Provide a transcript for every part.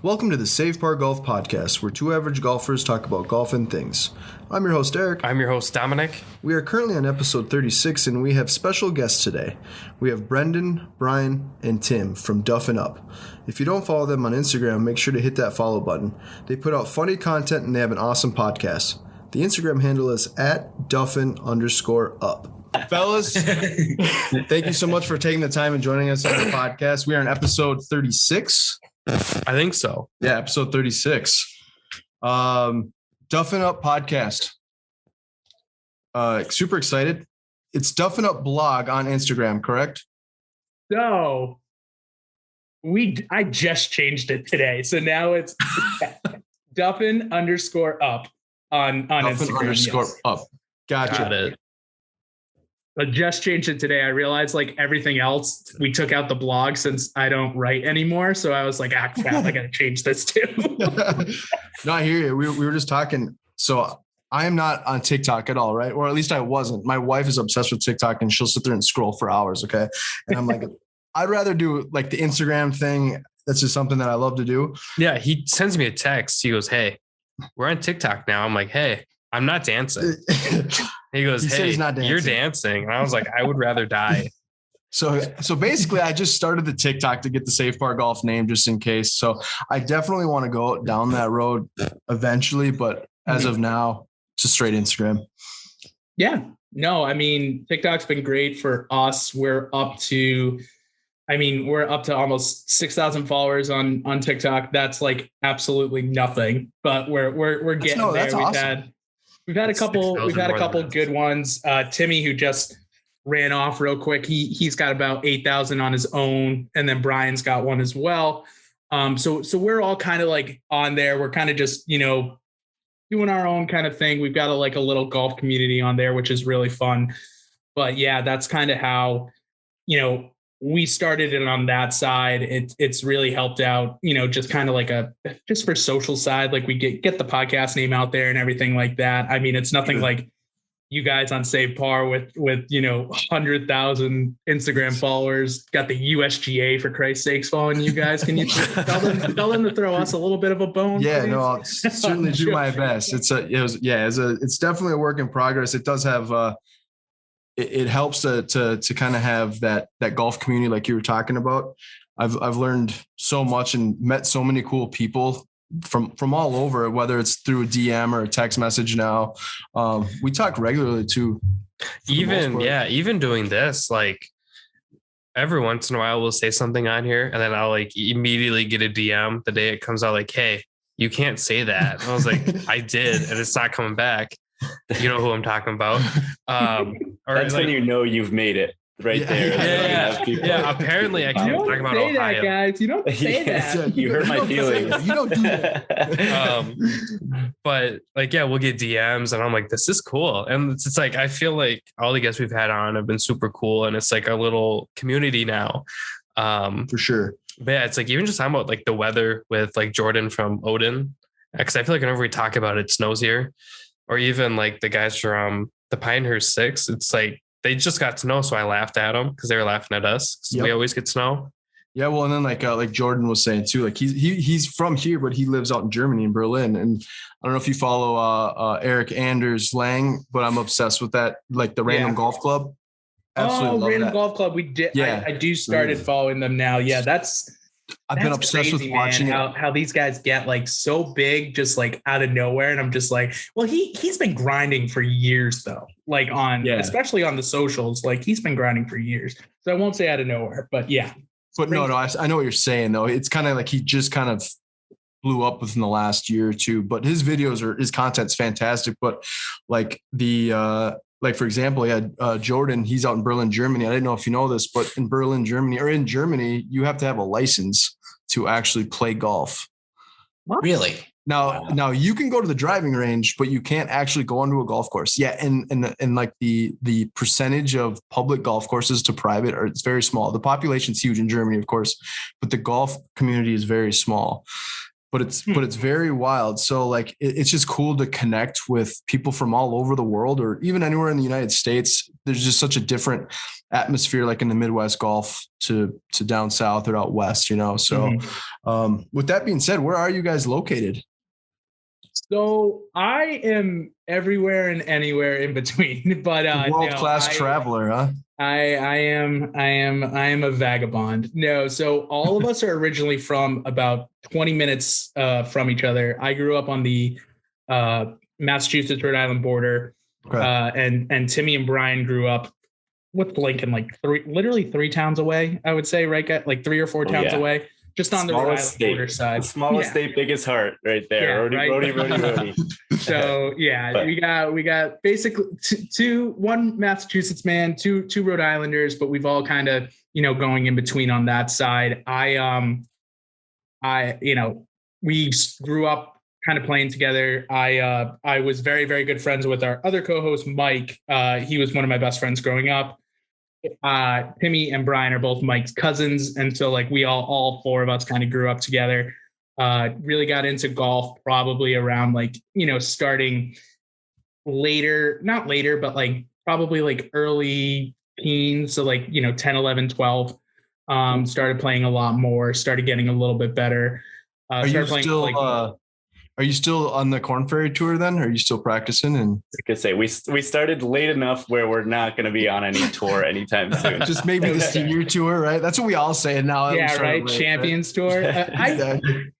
Welcome to the Save Par Golf Podcast, where two average golfers talk about golf and things. I'm your host, Eric. I'm your host, Dominic. We are currently on episode 36, and we have special guests today. We have Brendan, Brian, and Tim from Duffin Up. If you don't follow them on Instagram, make sure to hit that follow button. They put out funny content, and they have an awesome podcast. The Instagram handle is @Duffin_up. Fellas, thank you so much for taking the time and joining us on the podcast. We are on episode 36. I think so. Yeah, episode 36. Duffin Up podcast. Super excited. It's Duffin Up blog on Instagram, correct? So I just changed it today. So now it's Duffin_up on Instagram. Duffin_up. Gotcha. Got it. I just changed it today. I realized like everything else, we took out the blog since I don't write anymore. So I was like, crap, I got to change this too. No, I hear you. We were just talking. So I am not on TikTok at all, right? Or at least I wasn't. My wife is obsessed with TikTok and she'll sit there and scroll for hours. Okay. And I'm like, I'd rather do like the Instagram thing. That's just something that I love to do. Yeah. He sends me a text. He goes, "Hey, we're on TikTok now." I'm like, "Hey, I'm not dancing." He goes, "Hey, you're dancing." And I was like, I would rather die. So basically I just started the TikTok to get the Safe Par Golf name just in case. So I definitely want to go down that road eventually, but as of now, it's just straight Instagram. Yeah, no, I mean, TikTok's been great for us. We're up to almost 6,000 followers on TikTok. That's like absolutely nothing, but we're getting there. That's awesome. We've had a couple good ones. Timmy, who just ran off real quick, he's got about 8,000 on his own, and then Brian's got one as well. So we're all kind of like on there. We're kind of just doing our own kind of thing. We've got a little golf community on there, which is really fun. But yeah, that's kind of how we started it on that side. It's really helped out, just kind of like just for social side, like we get the podcast name out there and everything like that. I mean, it's nothing like you guys on Save Par with 100,000 Instagram followers, got the USGA for Christ's sakes following you guys. Can you tell them to throw us a little bit of a bone? Yeah, please? no, I'll certainly do my best. It's definitely a work in progress. It does have, it helps to kind of have that golf community like you were talking about. I've learned so much and met so many cool people from all over, whether it's through a DM or a text message now. We talk regularly too. Even doing this, like every once in a while we'll say something on here and then I'll like immediately get a DM the day it comes out like, "Hey, you can't say that." And I was like, I did, and it's not coming back. You know who I'm talking about. That's when you know you've made it right there. Yeah. Apparently, I can't talk about Ohio. That, guys. You don't say that. You hurt my feelings. You don't do that. But like, yeah, we'll get DMs, and I'm like, this is cool. And it's like I feel like all the guests we've had on have been super cool, and it's like a little community now. For sure. But yeah, it's like even just talking about like the weather with like Jordan from Odin, because I feel like whenever we talk about it, it snows here. Or even like the guys from the Pinehurst 6, it's like they just got snow, so I laughed at them because they were laughing at us. Yep. We always get snow. Yeah, well, and then like Jordan was saying too, like he's from here, but he lives out in Germany, in Berlin. And I don't know if you follow Eric Anders Lang, but I'm obsessed with that, like the Random Golf Club. Absolutely, Random Golf Club. We did. Yeah, I do started following them now. Yeah, I've been obsessed with watching how these guys get like so big, just like out of nowhere. And I'm just like, well, he's been grinding for years though, like especially on the socials, like he's been grinding for years. So I won't say out of nowhere, but yeah. But no, I know what you're saying though. It's kind of like he just kind of blew up within the last year or two, but his content's fantastic. But like like for example, he had Jordan, he's out in Berlin, Germany. I didn't know if you know this, but in Germany, you have to have a license to actually play golf. What? Really? Now you can go to the driving range, but you can't actually go onto a golf course. Yeah. And like the percentage of public golf courses to private it's very small. The population's huge in Germany, of course, but the golf community is very small. but it's very wild. So like, it's just cool to connect with people from all over the world, or even anywhere in the United States. There's just such a different atmosphere, like in the Midwest golf to down south or out west, you know? So with that being said, where are you guys located? So I am everywhere and anywhere in between, but world-class traveler, huh? I am a vagabond. No, so all of us are originally from about 20 minutes from each other. I grew up on the Massachusetts Rhode Island border, and Timmy and Brian grew up with Lincoln, like literally 3 towns away. I would say, right, like 3 or 4 towns away. Just on the Rhode Island border side. The smallest state, biggest heart, right there. Yeah, Rody. So yeah, we got basically one Massachusetts man, two Rhode Islanders, but we've all kind of, going in between on that side. We grew up kind of playing together. I was very, very good friends with our other co-host, Mike. He was one of my best friends growing up. Timmy and Brian are both Mike's cousins, and so like we all 4 of us kind of grew up together. Really got into golf probably around like starting not later, but like probably like early teens, so like 10, 11, 12. Started playing a lot more, started getting a little bit better. Are you still on the Corn Ferry Tour then? Are you still practicing? And like I say, we started late enough where we're not going to be on any tour anytime soon. Just maybe the senior tour, right? That's what we all say now. Yeah, right. Champions Tour. Exactly.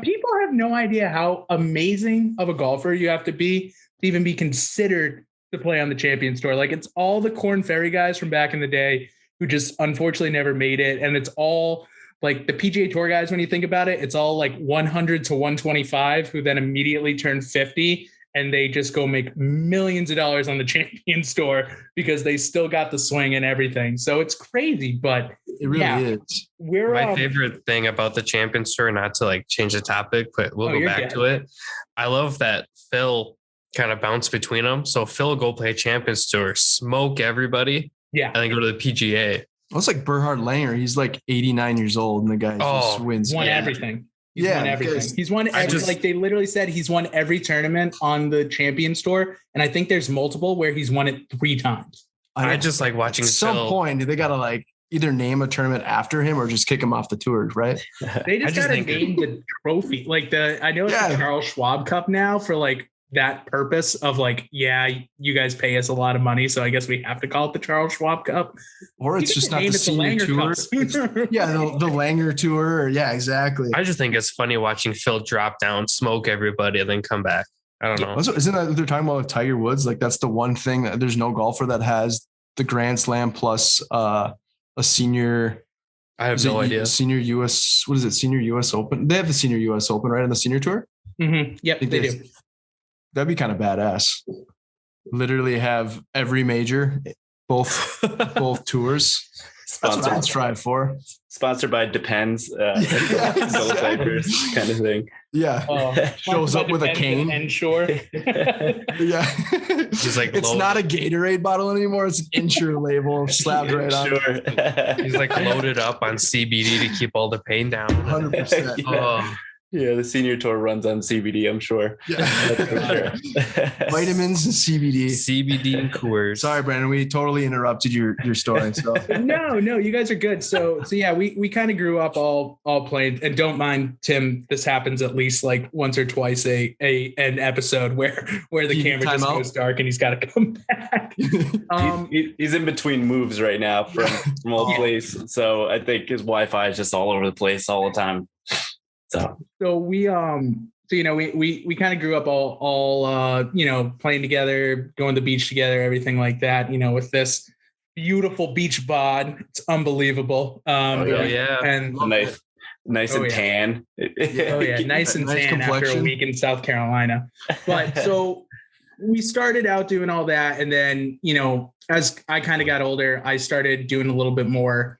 People have no idea how amazing of a golfer you have to be to even be considered to play on the Champions Tour. Like, it's all the Corn Ferry guys from back in the day who just unfortunately never made it, and it's all like the PGA Tour guys, when you think about it, it's all like 100 to 125 who then immediately turn 50 and they just go make millions of dollars on the Champions Tour because they still got the swing and everything. So it's crazy, but it really is. My favorite thing about the Champions Tour, not to like change the topic, but we'll go back to it. I love that Phil kind of bounced between them. So Phil will go play Champions Tour, smoke everybody, and then go to the PGA. Well, it's like Berhard Langer. He's like 89 years old, and the guy just wins. Won everything. He's won everything. He's won like they literally said he's won every tournament on the Champions Tour, and I think there's multiple where he's won it 3 times. I just like watching. At some point, they gotta like either name a tournament after him or just kick him off the tours, right? They just gotta name the trophy. Like I know it's the Charles Schwab Cup now for like that purpose of like, you guys pay us a lot of money, so I guess we have to call it the Charles Schwab Cup. Or it's just not the senior tour. The Langer Tour. Yeah, exactly. I just think it's funny watching Phil drop down, smoke everybody, and then come back. I don't know. Isn't that what they're talking about with Tiger Woods? Like, that's the one thing that there's no golfer that has the Grand Slam plus a senior. I have no idea. Senior US. What is it? Senior US Open. They have the Senior US Open, right? On the senior tour. Mm-hmm. Yep, they do. That'd be kind of badass. Literally have every major, both tours. That's what I'd strive for. Sponsored by Depends, kind of thing. Yeah, shows up with a cane. Ensure. Yeah, he's like, it's not a Gatorade bottle anymore. It's an Ensure label slapped right on. He's like loaded up on CBD to keep all the pain down. 100%. Yeah, the senior tour runs on CBD, I'm sure. Yeah. Vitamins and CBD. CBD and Coors. Sorry, Brandon, we totally interrupted your story. So No, you guys are good. So yeah, we kind of grew up all playing, and don't mind, Tim, this happens at least like once or twice an episode where the camera just goes dark and he's got to come back. He's in between moves right now from all places. So I think his Wi-Fi is just all over the place all the time. So we we kind of grew up all playing together, going to the beach together, everything like that, with this beautiful beach bod. It's unbelievable. And nice and tan. Nice and tan after a week in South Carolina. But so we started out doing all that, and then as I kind of got older, I started doing a little bit more.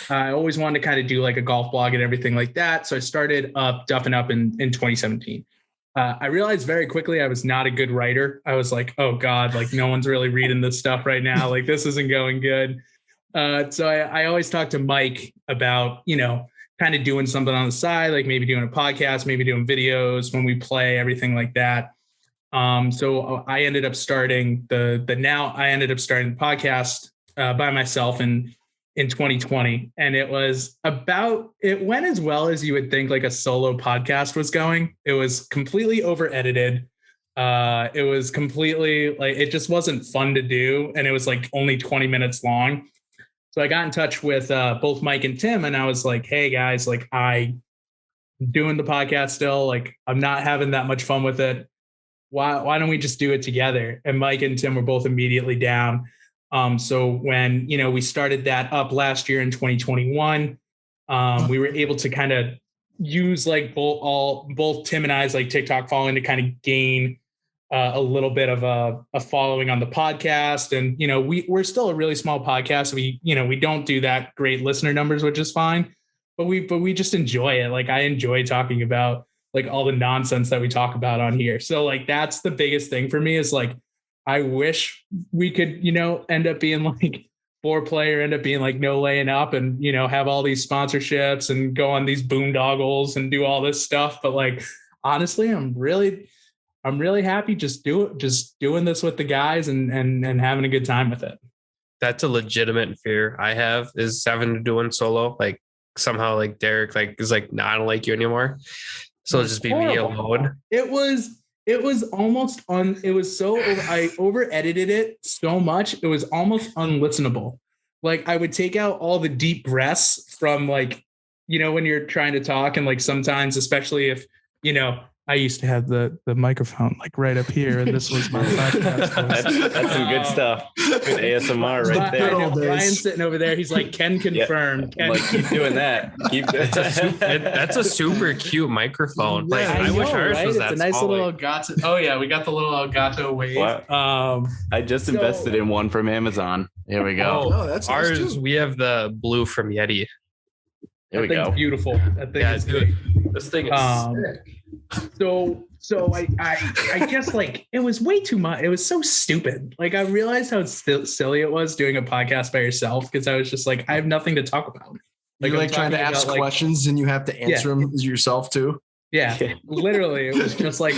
I always wanted to kind of do like a golf blog and everything like that. So I started Duffin Up in 2017. I realized very quickly I was not a good writer. I was like, oh God, like no one's really reading this stuff right now. Like this isn't going good. So I always talk to Mike about, kind kind of doing something on the side, like maybe doing a podcast, maybe doing videos when we play, everything like that. So I ended up starting the podcast by myself in 2020. And it went as well as you would think like a solo podcast was going. It was completely over edited. It was completely like, it just wasn't fun to do. And it was like only 20 minutes long. So I got in touch with both Mike and Tim, and I was like, hey guys, like I'm doing the podcast still. Like I'm not having that much fun with it. Why don't we just do it together? And Mike and Tim were both immediately down. So when, we started that up last year in 2021, we were able to kind of use like both Tim and I's like TikTok following to kind of gain a little bit of a following on the podcast. And, we're still a really small podcast. We don't do that great listener numbers, which is fine, but we just enjoy it. Like I enjoy talking about like all the nonsense that we talk about on here. So like, that's the biggest thing for me is like, I wish we could, end up being like foreplay or end up being like No Laying Up and, have all these sponsorships and go on these boondoggles and do all this stuff. But like, honestly, I'm really happy just doing this with the guys and having a good time with it. That's a legitimate fear I have, is having to do one solo. Like somehow like Derek like is like, no, I don't like you anymore. So it'll just be me alone. It was almost I over edited it so much. It was almost unlistenable. Like I would take out all the deep breaths from like, when you're trying to talk. And like, sometimes, especially if, I used to have the microphone like right up here, and this was my podcast. That's some good stuff. Good ASMR right there. Brian's sitting over there. He's like, Ken confirmed. Yeah. Ken. Like, keep doing that. That's a super cute microphone. Like I wish ours was that. It's a nice little Elgato. Oh yeah, we got the little Elgato Wave. Wow. I just invested in one from Amazon. Here we go. Oh, that's ours. Nice, we have the blue from Yeti. There we go. Beautiful. That thing is great. This thing is sick. So I guess like it was way too much. It was so stupid. Like I realized how silly it was doing a podcast by yourself, because I was just like, I have nothing to talk about. Like you're trying to ask questions and you have to answer them yourself too. Yeah, literally. It was just like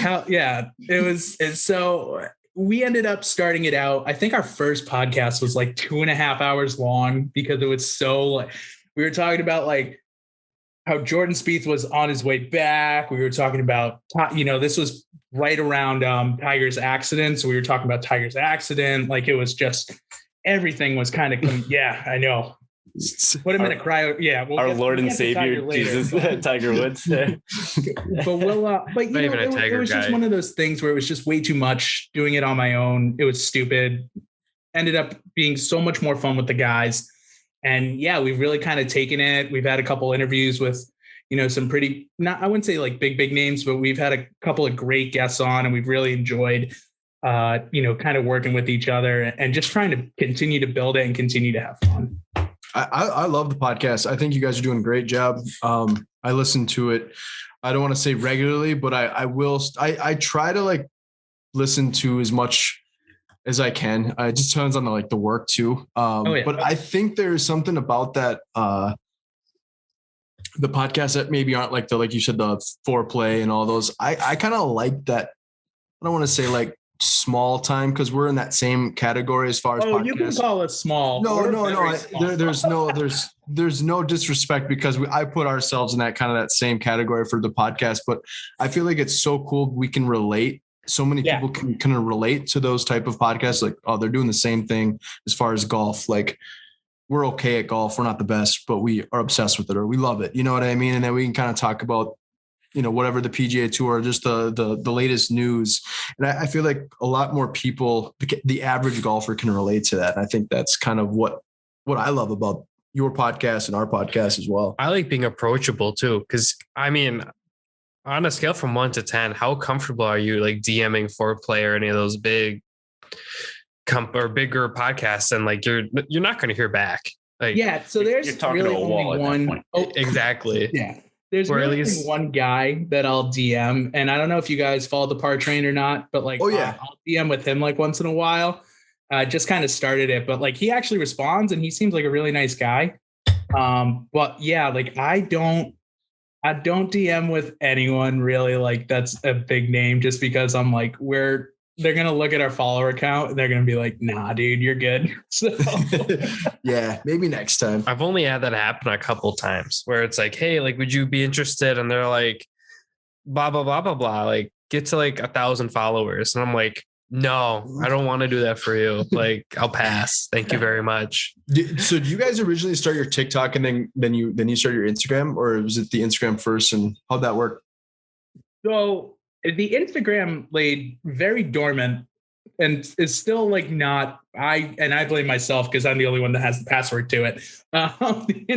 so we ended up starting it out. I think our first podcast was like 2.5 hours long, because it was so like, we were talking about like how Jordan Spieth was on his way back. We were talking about, this was right around Tiger's accident. So we were talking about Tiger's accident. Like it was just, everything was kind of, yeah, I know. Put him in a cryo. Yeah. Our Lord and Savior, Jesus, Tiger Woods. But it was just one of those things where it was just way too much doing it on my own. It was stupid. Ended up being so much more fun with the guys. And yeah, we've really kind of taken it. We've had a couple interviews with, some pretty, I wouldn't say like big names, but we've had a couple of great guests on, and we've really enjoyed, kind of working with each other and just trying to continue to build it and continue to have fun. I love the podcast. I think you guys are doing a great job. I listen to it. I don't want to say regularly, but I will. I try to like listen to as much as I can. It just turns on the work too. But I think there's something about that, the podcasts that maybe aren't like you said, the foreplay and all those. I kind of like that. I don't want to say like small time, because we're in that same category as far as podcasts. You can call it small. No. There's no disrespect, because I put ourselves in that same category for the podcast. But I feel like it's so cool. We can relate. So many people can relate to those type of podcasts. Like, oh, they're doing the same thing as far as golf. Like, we're okay at golf. We're not the best, but we are obsessed with it, or we love it. You know what I mean? And then we can kind of talk about, whatever the PGA Tour, just the latest news. And I feel like a lot more people, the average golfer, can relate to that. And I think that's kind of what I love about your podcast and our podcast as well. I like being approachable too, because I mean, on a scale from 1 to 10, how comfortable are you like DMing foreplay or any of those big or bigger podcasts? And like, you're not going to hear back. Like, yeah. So there's you're talking really to a wall only one. Exactly. Yeah. There's really only one guy that I'll DM. And I don't know if you guys follow the Par Train or not, but like, I'll DM with him like once in a while. Just kind of started it, but like he actually responds and he seems like a really nice guy. But yeah, like I don't DM with anyone really like that's a big name just because I'm like, they're going to look at our follower count and they're going to be like, nah, dude, you're good. So yeah, maybe next time. I've only had that happen a couple times where it's like, hey, like, would you be interested? And they're like, blah, blah, blah, blah, blah, like get to like 1,000 followers. And I'm like, no, I don't want to do that for you. Like, I'll pass. Thank you very much. So do you guys originally start your TikTok and then you start your Instagram, or was it the Instagram first, and how'd that work? So the Instagram laid very dormant and is still like not, I blame myself because I'm the only one that has the password to it.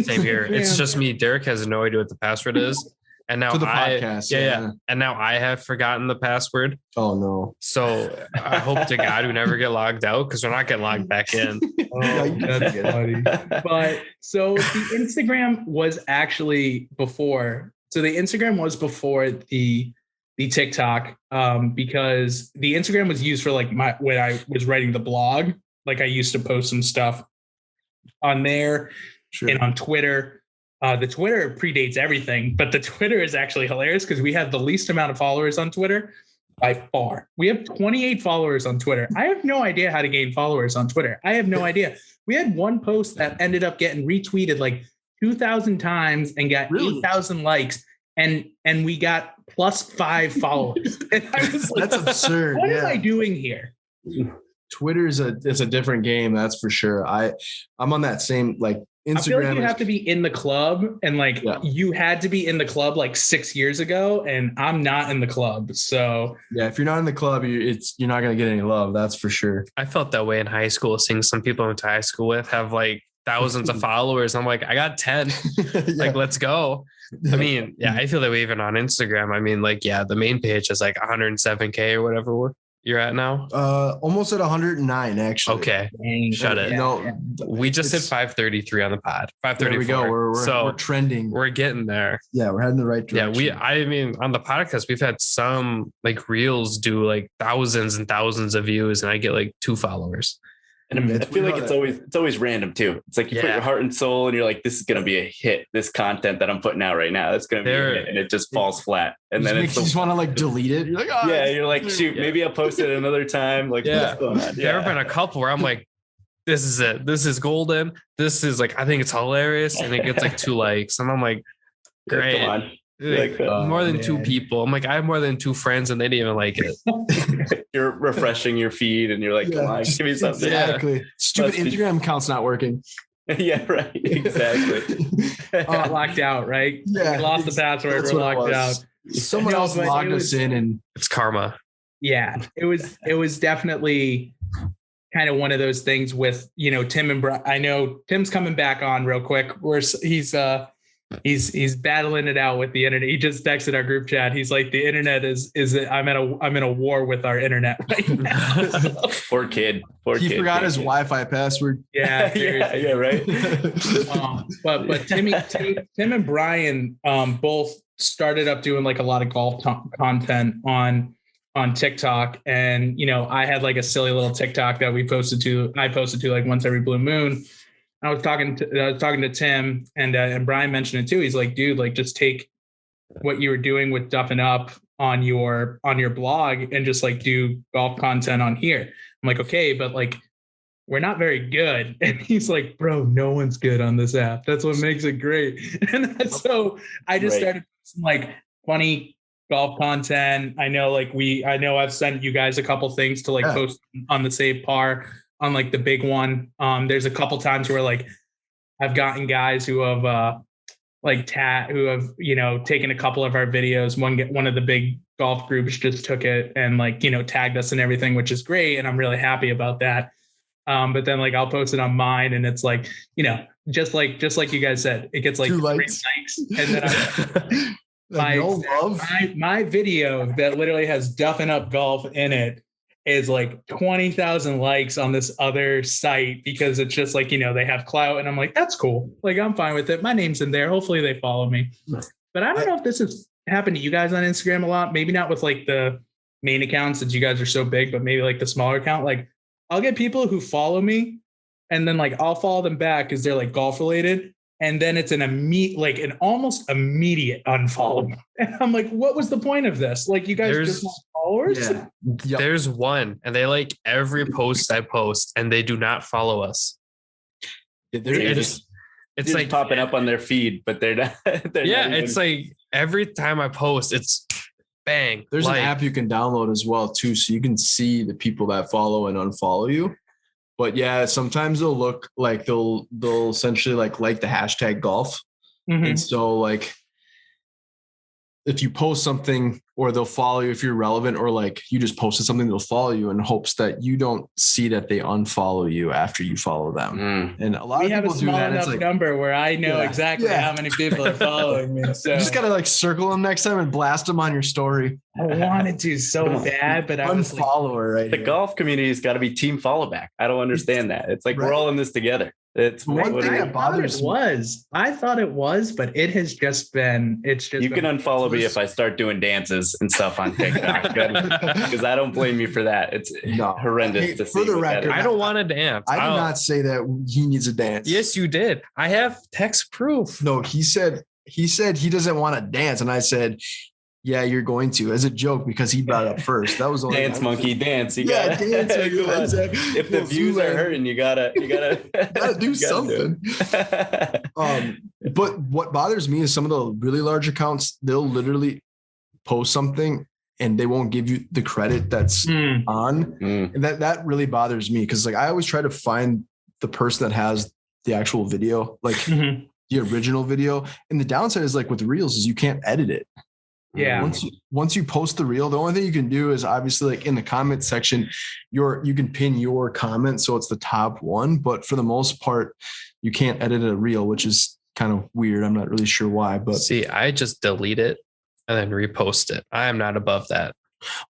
Same here. It's just me. Derek has no idea what the password is. And now to the podcast. Yeah. And now I have forgotten the password. Oh no. So I hope to God we never get logged out because we're not getting logged back in. That's funny. But so the Instagram was actually before. So the Instagram was before the TikTok, because the Instagram was used for like when I was writing the blog. Like I used to post some stuff on there and on Twitter. The Twitter predates everything, but the Twitter is actually hilarious because we have the least amount of followers on Twitter by far. We have 28 followers on Twitter. I have no idea how to gain followers on Twitter. I have no idea. We had one post that ended up getting retweeted like 2,000 times and got 8,000 likes, and we got +5 followers. And I was like, that's absurd. What am I doing here? Twitter is a different game, that's for sure. I'm on that same like Instagram. I feel like you have to be in the club, and like you had to be in the club like 6 years ago, and I'm not in the club. So yeah, if you're not in the club, you're not gonna get any love. That's for sure. I felt that way in high school, seeing some people I went to high school with have like thousands of followers. I'm like, I got 10. Like, let's go. I mean, yeah, I feel that way even on Instagram. I mean, like, yeah, the main page is like 107K or whatever you're at now. Almost at 109 actually. Okay. Shut it. No, we just hit 533 on the pod. 534. There we go. We're trending. We're getting there. Yeah, we're heading the right direction. Yeah, I mean, on the podcast, we've had some like reels do like thousands and thousands of views, and I get like 2 followers. And I feel like it's always random too. It's like you put your heart and soul and you're like, this is going to be a hit. This content that I'm putting out right now, that's going to be a hit, and it just falls flat. And then you just want to like delete it. You're like, oh, yeah, you're like, shoot, maybe I'll post it another time. Like, what's going on? There have been a couple where I'm like, this is it. This is golden. This is like, I think it's hilarious. And it gets like 2 likes. And I'm like, great. Come on. Like, more than 2 people. I'm like, I have more than 2 friends and they didn't even like it. You're refreshing your feed and you're like, come on, give me something. Exactly. Stupid Instagram account's not working. Yeah, right. Exactly. Locked out, right? Yeah. We lost the password. We're locked out. Someone else logged us in, and it's karma. Yeah, it was definitely kind of one of those things with, Tim and Brian. I know Tim's coming back on real quick. He's battling it out with the internet. He just texted our group chat. He's like, the internet is I'm in a war with our internet right now. Poor kid. He forgot his Wi-Fi password. Yeah, yeah, right. But Tim and Brian both started up doing like a lot of golf content on TikTok, and I had like a silly little TikTok that I posted to like once every blue moon. I was talking to Tim, and Brian mentioned it too. He's like, dude, like just take what you were doing with Duffin Up on your blog and just like do golf content on here. I'm like, okay, but like we're not very good. And he's like, bro, no one's good on this app. That's what makes it great. And so I just started some like funny golf content. I know I've sent you guys a couple things to like post on the Save Par. On like the big one, there's a couple times where like I've gotten guys who have taken a couple of our videos. One of the big golf groups just took it and like tagged us and everything, which is great, and I'm really happy about that. But then like I'll post it on mine, and it's like just like you guys said, it gets like 3 likes, and then my video that literally has Duffin Up Golf in it is like 20,000 likes on this other site because it's just like, they have clout, and I'm like, that's cool. Like, I'm fine with it. My name's in there. Hopefully they follow me. But I don't know if this has happened to you guys on Instagram a lot. Maybe not with like the main accounts since you guys are so big, but maybe like the smaller account. Like I'll get people who follow me and then like I'll follow them back because they're like golf related. and then it's an almost immediate unfollow. And I'm like, what was the point of this? Like, you guys just want followers? Yeah. Yep. There's one, and they like every post I post, and they do not follow us. It's like popping up on their feed, but they're not. It's like every time I post, it's bang. There's an app you can download as well too, so you can see the people that follow and unfollow you. But yeah, sometimes they'll look like they'll essentially like the hashtag golf. Mm-hmm. And so like if you post something, or they'll follow you if you're relevant, or like you just posted something, they'll follow you in hopes that you don't see that they unfollow you after you follow them. And a lot of people do that. We have a small enough number where I know exactly how many people are following me. So you just got to like circle them next time and blast them on your story. I wanted to so bad, but I was unfollower right The golf community has got to be team follow back. I don't understand that. It's like we're all in this together. It's one thing that bothers me. I thought it was, but it has just been. It's just. You can unfollow me if I start doing dances and stuff on TikTok, because I don't blame you for that. It's horrendous to see. For the record, I don't want to dance. I did not say that he needs a dance. Yes, you did. I have text proof. No, he said he doesn't want to dance, and I said, yeah, you're going to, as a joke, because he brought it up first. That was the only dance monkey dance. You gotta dance. If the views are hurting, you gotta do something. But what bothers me is some of the really large accounts, they'll literally post something and they won't give you the credit that's on. And that really bothers me, because like I always try to find the person that has the actual video, like the original video. And the downside is like with Reels is you can't edit it. Yeah. Once you post the reel, the only thing you can do is obviously like in the comment section, you can pin your comment so it's the top one. But for the most part, you can't edit a reel, which is kind of weird. I'm not really sure why. But see, I just delete it and then repost it. I am not above that.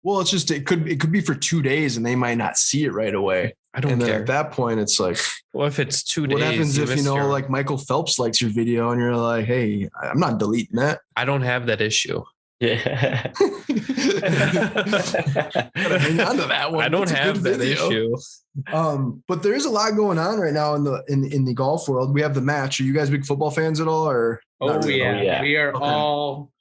Well, it's just it could be for 2 days and they might not see it right away. I don't care. At that point, it's like, well, if it's 2 days, what happens if like Michael Phelps likes your video and you're like, hey, I'm not deleting that. I don't have that issue. Yeah. Hang on to that one. I don't have that issue. But there's a lot going on right now in the golf world. We have the match. Are you guys big football fans at all? Or really? Yeah. We are all.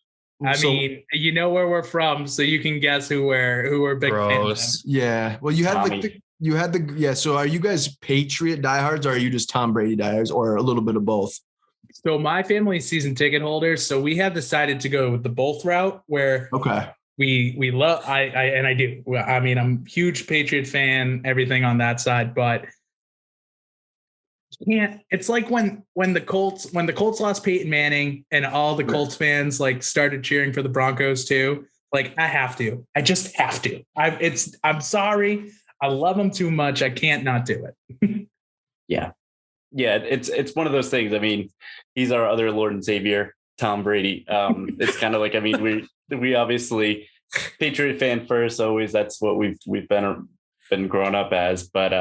I mean, you know where we're from, so you can guess who we're big fans of. Yeah. Well, you had So are you guys Patriot diehards, or are you just Tom Brady diehards, or a little bit of both? So my family's season ticket holders. So we have decided to go with the both route, where we love. I do. I mean, I'm a huge Patriot fan. Everything on that side, but can't. It's like when the Colts lost Peyton Manning and all the Colts fans like started cheering for the Broncos too. Like I have to. I just have to. I'm sorry. I love them too much. I can't not do it. Yeah. Yeah, it's one of those things. I mean, he's our other Lord and Savior, Tom Brady. It's kind of like, I mean, we obviously Patriot fan first, always. That's what we've been grown up as. But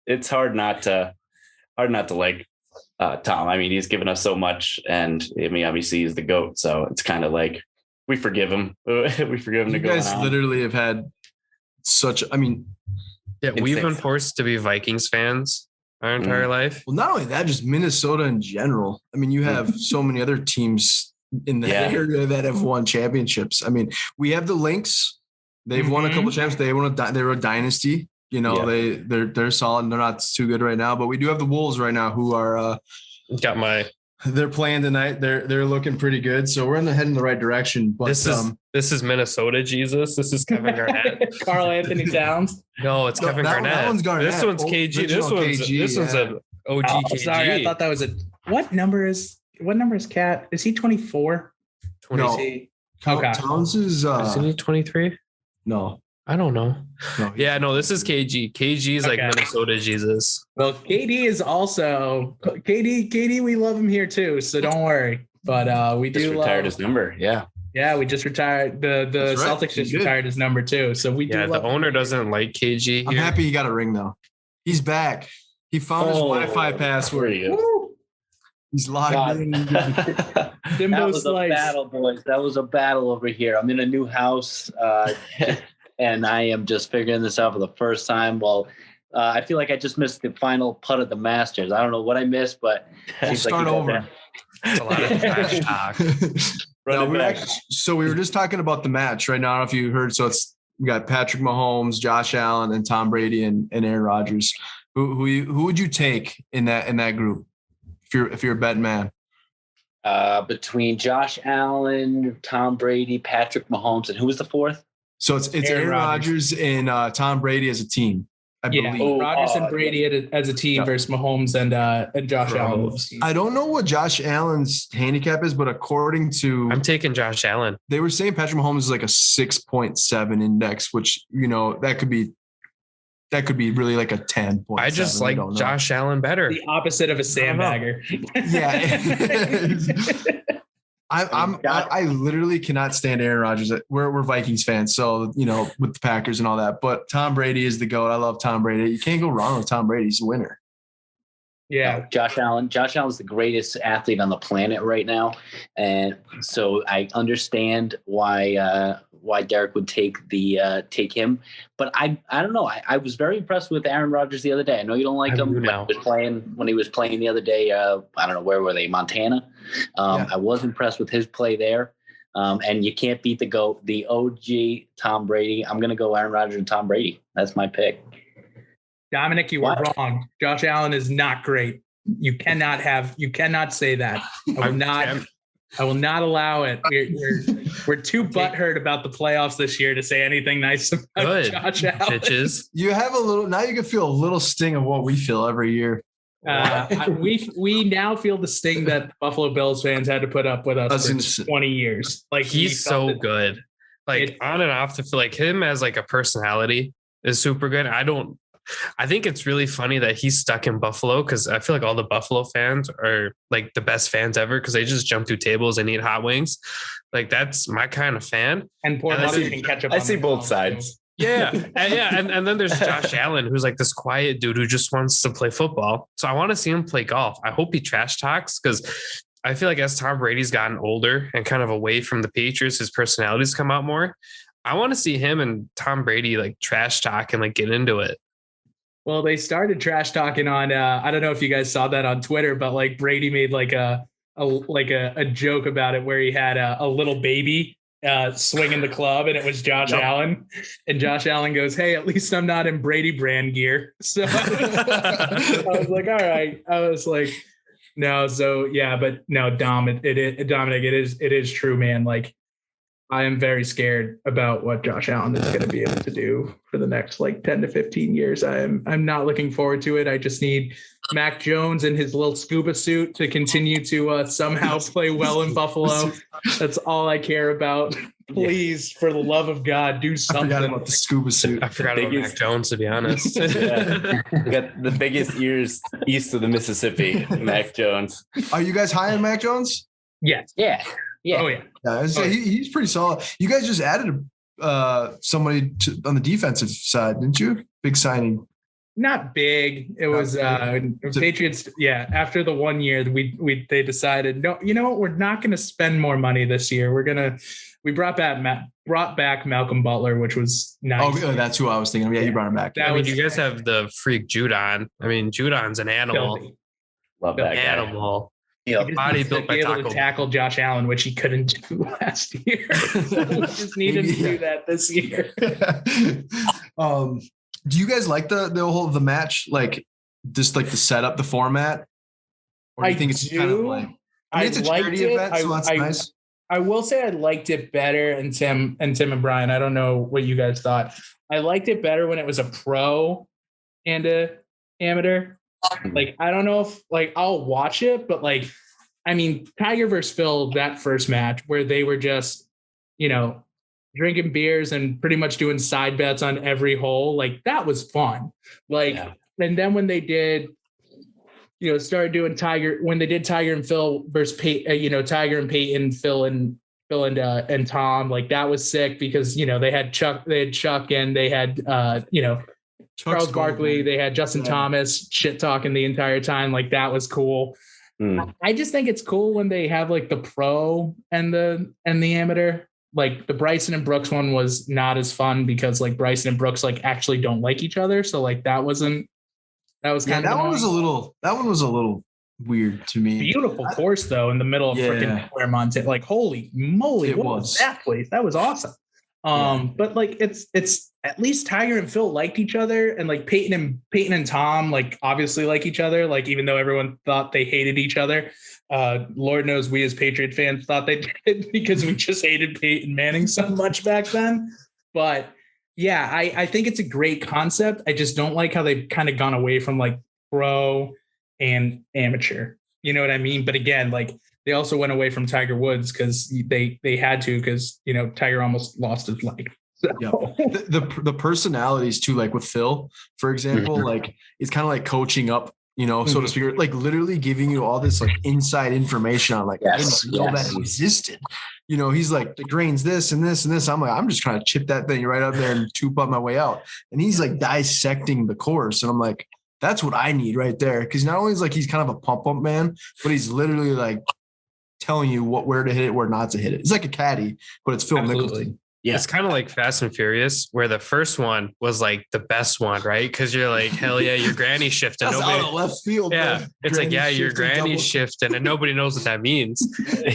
it's hard not to like Tom. I mean, he's given us so much, and I mean, obviously he's the GOAT. So it's kind of like we forgive him. We forgive him. You guys literally have had such. I mean, yeah, we've been forced to be Vikings fans our entire life. Well, not only that, just Minnesota in general. I mean, you have so many other teams in the area that have won championships. I mean, we have the Lynx. They've won a couple champs. They're a dynasty. You know, they're solid. They're not too good right now, but we do have the Wolves right now who are they're playing tonight. They're looking pretty good. So we're heading in the right direction. But this is Minnesota Jesus. This is Kevin Garnett. Karl Anthony Towns. No, it's Kevin Garnett. That one's Garnett. This one's KG. This one's an OG KG. Sorry, I thought that was what number is Cat? Is he 24? 20. No. Towns is isn't he 23? No. I don't know. No, this is KG. KG is like Minnesota Jesus. Well, KD is also KD. We love him here too, so don't worry. But we just retired his number. Yeah, we just retired. The Celtics just retired his number too. So we do. Yeah, the owner doesn't like KG here. I'm happy he got a ring though. He's back. He found his Wi-Fi password. He's logged in. That was a battle, boys. That was a battle over here. I'm in a new house. And I am just figuring this out for the first time. Well, I feel like I just missed the final putt of the Masters. I don't know what I missed, but we'll start over. It's a lot of trash talk. We were just talking about the match right now. I don't know if you heard. So we got Patrick Mahomes, Josh Allen, and Tom Brady and Aaron Rodgers. Who would you take in that group if you're a betting man? Between Josh Allen, Tom Brady, Patrick Mahomes, and who was the fourth? So it's Aaron Rodgers and Tom Brady as a team. I believe. Rodgers and Brady as a team versus Mahomes and Josh Allen. I don't know what Josh Allen's handicap is, but according to I'm taking Josh Allen. They were saying Patrick Mahomes is like a 6.7 index, which that could be really like a 10. I just like Josh Allen better. The opposite of a sandbagger. Yeah. I literally cannot stand Aaron Rodgers. We're Vikings fans, so with the Packers and all that. But Tom Brady is the GOAT. I love Tom Brady. You can't go wrong with Tom Brady. He's a winner. Yeah, Josh Allen. Josh Allen's the greatest athlete on the planet right now, and so I understand why Derek would take him. But I don't know. I was very impressed with Aaron Rodgers the other day. I know you don't like him. When he was playing the other day, I don't know, where were they? Montana. I was impressed with his play there. And you can't beat the GOAT, the OG Tom Brady. I'm going to go Aaron Rodgers and Tom Brady. That's my pick. Dominic, you are wrong. Josh Allen is not great. You cannot say that. I will not allow it. We're too butthurt about the playoffs this year to say anything nice about Josh Allen. Bitches. You have a little, now you can feel a little sting of what we feel every year. We now feel the sting that Buffalo Bills fans had to put up with us for 20 years. Like, he's so good. Like, on and off the field, like him as like a personality is super good. I think it's really funny that he's stuck in Buffalo, because I feel like all the Buffalo fans are like the best fans ever, because they just jump through tables and eat hot wings. Like, that's my kind of fan. And poor Mother can catch up. I see both sides. Yeah. And then there's Josh Allen, who's like this quiet dude who just wants to play football. So I want to see him play golf. I hope he trash talks, because I feel like as Tom Brady's gotten older and kind of away from the Patriots, his personalities come out more. I want to see him and Tom Brady like trash talk and like get into it. Well, they started trash talking on, I don't know if you guys saw that on Twitter, but like Brady made like a joke about it, where he had a little baby swinging the club, and it was Josh Allen, and Josh Allen goes, "Hey, at least I'm not in Brady brand gear." So I was like, all right. I was like, no. So yeah, but no, Dominic, it is true, man. Like, I am very scared about what Josh Allen is going to be able to do for the next like 10 to 15 years. I'm not looking forward to it. I just need Mac Jones and his little scuba suit to continue to somehow play well in Buffalo. That's all I care about. Please, for the love of God, do something. I forgot about the scuba suit. I forgot about Mac Jones, to be honest. We got the biggest ears east of the Mississippi, Mac Jones. Are you guys high on Mac Jones? Yes. Yeah. Yeah. Oh yeah. He's pretty solid. You guys just added somebody on the defensive side, didn't you? Big signing. Not big. It was Patriots. Yeah. After the 1 year, they decided, no, you know what? We're not going to spend more money this year. We brought back Malcolm Butler, which was nice. Oh, that's who I was thinking. Yeah, you brought him back. You guys have the freak Judon. I mean, Judon's an animal. Filthy. Love that guy. Animal. Body built by able to tackle Josh Allen, which he couldn't do last year. So we just need him to do that this year. Do you guys like the whole of the match, like just like the setup, the format, or do you think it's kind of like? I mean, it's a charity event, so that's nice. I will say I liked it better, and Tim and Brian. I don't know what you guys thought. I liked it better when it was a pro and a amateur. Like, I don't know if like I'll watch it, but like, I mean, Tiger versus Phil, that first match where they were just, drinking beers and pretty much doing side bets on every hole, like that was fun. Like, and then when they did, started doing when they did Tiger and Phil versus Tiger and Peyton, Phil and Tom, like that was sick because they had Chuck, and they had Charles Barkley, they had Justin Thomas shit talking the entire time. Like that was cool. I just think it's cool when they have like the pro and the amateur. like the Bryson and Brooks one was not as fun because like Bryson and Brooks like actually don't like each other. So like that was kind of that one was a little weird to me. Beautiful course though, in the middle of freaking Claremont. Like holy moly, what was that place? That was awesome. But like it's at least Tiger and Phil liked each other, and like Peyton and Tom like obviously like each other, like even though everyone thought they hated each other. Lord knows we as Patriot fans thought they did because we just hated Peyton Manning so much back then. But yeah, I think it's a great concept. I just don't like how they've kind of gone away from like pro and amateur. You know what I mean? But again, like they also went away from Tiger Woods because they had to, because you know Tiger almost lost his life. So. Yeah. The personalities too, like with Phil, for example, like it's kind of like coaching up, you know, so to speak, like literally giving you all this like inside information on like, I didn't know that existed. You know, he's like, the grain's this and this and this. I'm like, I'm just trying to chip that thing right up there and tube up my way out. And he's like dissecting the course. And I'm like, that's what I need right there. Cause not only is like, he's kind of a pump man, but he's literally like telling you where to hit it, where not to hit it. It's like a caddy, but it's Phil Mickelson. Yeah. It's kind of like Fast and Furious, where the first one was like the best one, right? Because you're like, hell yeah, your granny shifting. That's out of left field. Yeah, man. it's like, yeah, your granny's shifting, and nobody knows what that means,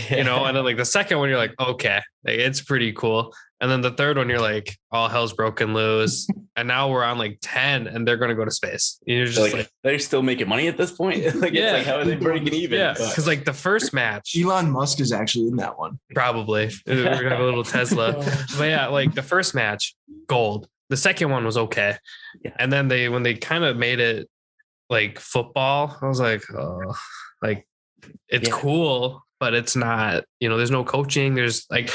you know. And then like the second one, you're like, okay, like, it's pretty cool. And then the third one, you're like, all hell's broken loose. And now we're on like 10, and they're going to go to space. You're just like, they're still making money at this point. Like, it's like, how are they breaking even? Yeah, because like the first match, Elon Musk is actually in that one. Probably. We're going to have a little Tesla. But yeah, like the first match, gold. The second one was okay. Yeah. And then when they kind of made it like football, I was like, oh, like it's cool, but it's not, you know, there's no coaching. There's like,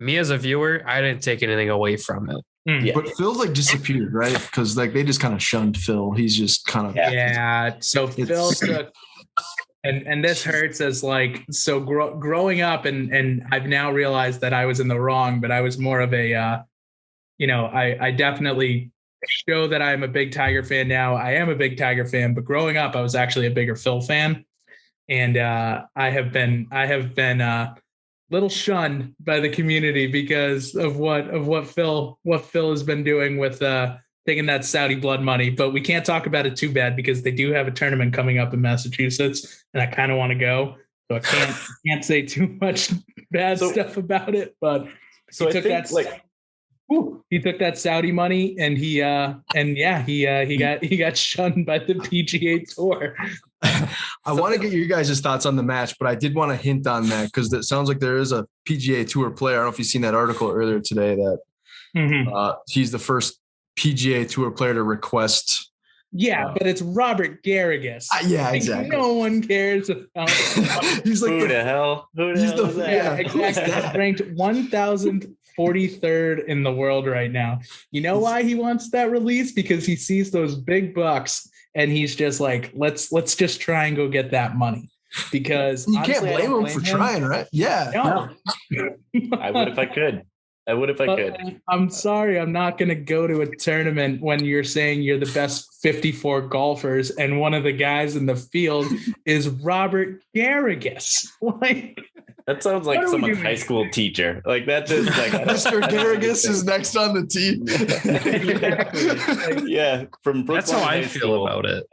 me as a viewer, I didn't take anything away from it. Yeah. But Phil's like disappeared, right? Because like they just kind of shunned Phil. He's just kind of So Phil took, and this hurts as like, so growing up, and I've now realized that I was in the wrong, but I was more of a, you know, I definitely show that I'm a big Tiger fan now. I am a big Tiger fan, but growing up, I was actually a bigger Phil fan, and I have been little shunned by the community because of what Phil has been doing with taking that Saudi blood money. But we can't talk about it too bad because they do have a tournament coming up in Massachusetts, and I kind of want to go, so I can't say too much bad stuff about it. But so he took that Saudi money, and he got shunned by the PGA Tour. I want to get your guys' thoughts on the match, but I did want to hint on that because it sounds like there is a PGA Tour player. I don't know if you've seen that article earlier today that he's the first PGA Tour player to request. Yeah, but it's Robert Garrigus. Yeah, exactly. No one cares about. He's like, who the hell? Yeah, exactly. Ranked 1,043rd in the world right now. You know why he wants that release? Because he sees those big bucks. And he's just like, let's just try and go get that money, because you can't blame him for trying, right? Yeah. No. I would if I could. I'm sorry, I'm not going to go to a tournament when you're saying you're the best 54 golfers, and one of the guys in the field is Robert Garrigus. Like, that sounds like someone's high school teacher. Like that just like Mr. Garrigus is next on the tee. Yeah, from Brooklyn. That's how I feel about it.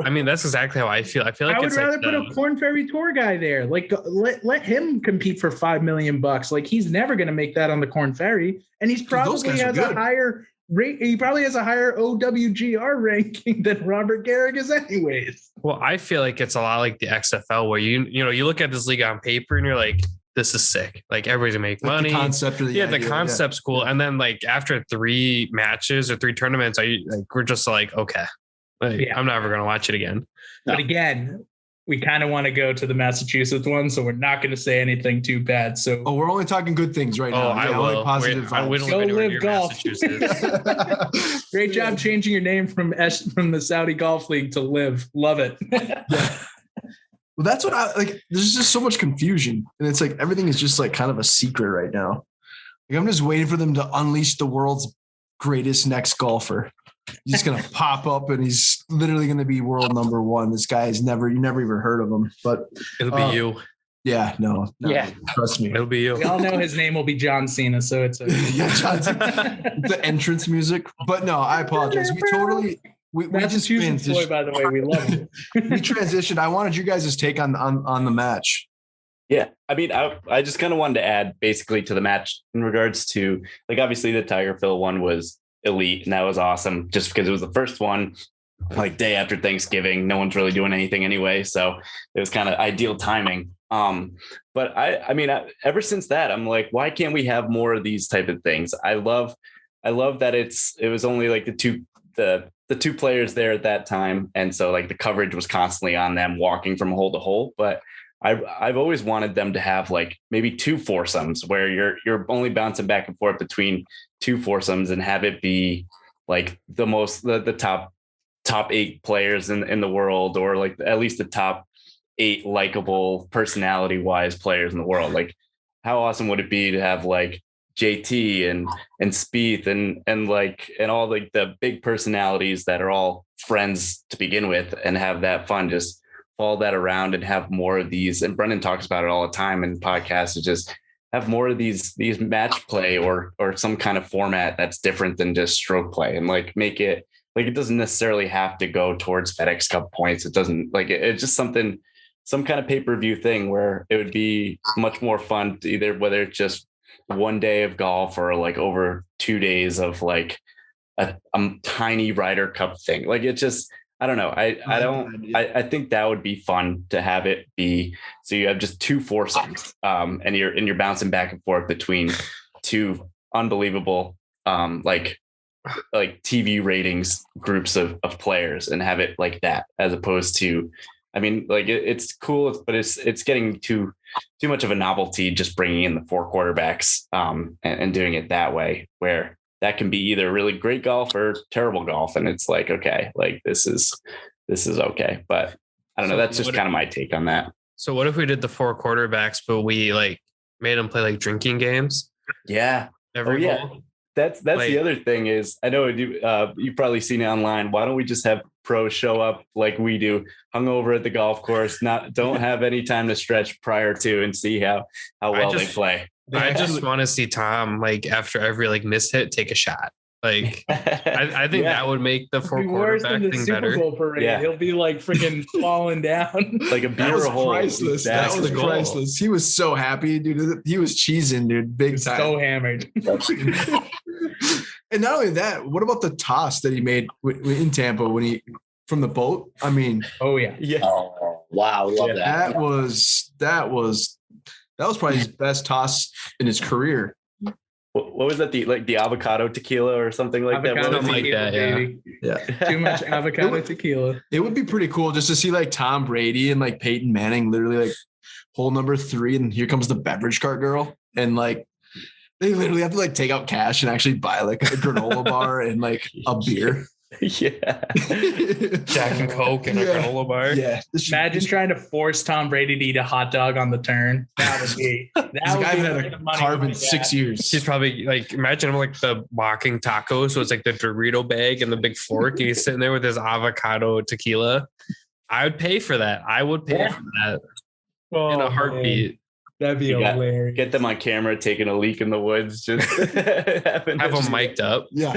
I mean, that's exactly how I feel. I feel like I would rather put a Corn Ferry Tour guy there. Like, let him compete for $5 million. Like, he's never going to make that on the Corn Ferry, and he's probably has a higher rate. He probably has a higher OWGR ranking than Robert Garrigus, anyways. Well, I feel like it's a lot like the XFL, where you look at this league on paper and you're like, this is sick. Like, everybody's gonna make money. The concept of the concept's cool. And then like after 3 matches or 3 tournaments, we're just like, okay, I'm never gonna watch it again. But again, we kind of want to go to the Massachusetts one, so we're not going to say anything too bad. So, we're only talking good things right now. I will. Positive vibes. Go live golf. Great job changing your name from the Saudi Golf League to Live. Love it. Yeah. Well, that's what I like. There's just so much confusion, and it's like everything is just like kind of a secret right now. Like, I'm just waiting for them to unleash the world's greatest next golfer. He's just gonna pop up, and he's literally gonna be world number one. This guy you never even heard of him, but it'll be you. Yeah, no. Yeah. Trust me. It'll be you. We all know his name will be John Cena, so it's Yeah, John Cena. The entrance music. But no, I apologize. We just Massachusetts boy, transitioned. by the way. We love him. We transitioned. I wanted you guys' take on the match. Yeah, I mean, I just kind of wanted to add basically to the match in regards to, like, obviously the Tiger Phil one was elite and that was awesome just because it was the first one, like, day after Thanksgiving. No one's really doing anything anyway, so it was kind of ideal timing. But I mean, ever since that, I'm like, why can't we have more of these type of things? I love that it was only like the two players there at that time, and so like the coverage was constantly on them walking from hole to hole, but I've always wanted them to have like maybe two foursomes where you're only bouncing back and forth between two foursomes and have it be like the top 8 players in the world, or like at least the top 8 likable personality wise players in the world. Like, how awesome would it be to have like JT and Spieth and all like the big personalities that are all friends to begin with, and have that fun, just follow that around and have more of these. And Brendan talks about it all the time in podcasts, to just have more of these match play or some kind of format that's different than just stroke play, and like make it like, it doesn't necessarily have to go towards FedEx Cup points. It doesn't, like, it's just some kind of pay-per-view thing where it would be much more fun to either, whether it's just one day of golf or like over 2 days of like a tiny Ryder Cup thing. Like, it just, I don't know. I think that would be fun to have it be, so you have just two foursomes, and you're bouncing back and forth between two unbelievable, like TV ratings groups of players, and have it like that, as opposed to, I mean, like it's cool, but it's getting too much of a novelty, just bringing in the 4 quarterbacks, and doing it that way, where that can be either really great golf or terrible golf. And it's like, okay, like this is okay. But I don't know. That's just kind of my take on that. So what if we did the 4 quarterbacks, but we like made them play like drinking games? Yeah. Every hole? That's like, the other thing is, I know you've probably seen it online. Why don't we just have pros show up like we do, hungover at the golf course, don't have any time to stretch prior to, and see how well they play. I just want to see Tom, like, after every like miss hit, take a shot. Like, I think that would make the 4 quarterback thing Super better. Bowl parade. Yeah. He'll be like freaking falling down. Like a beer hole. Priceless. That was priceless. He was so happy, dude. He was cheesing, dude. Big time. So hammered. And not only that, what about the toss that he made in Tampa from the boat? I mean, oh yeah. Oh, wow, love that. That was probably his best toss in his career. What was that? The avocado tequila or something like that? Something like that, baby. Yeah. Too much avocado tequila. It would be pretty cool just to see like Tom Brady and like Peyton Manning literally like hole number 3, and here comes the beverage cart girl, and like they literally have to like take out cash and actually buy like a granola bar and like a beer. Yeah. Jack and Coke and a granola bar. Yeah. Imagine trying to force Tom Brady to eat a hot dog on the turn. That would be. I've had a carb in 6 years. He's probably like, imagine him like the walking taco. So it's like the Dorito bag and the big fork. And he's sitting there with his avocado tequila. I would pay for that. I would pay for that in a heartbeat. Man. That'd be hilarious. Get them on camera taking a leak in the woods. Just have them mic'd up. Yeah.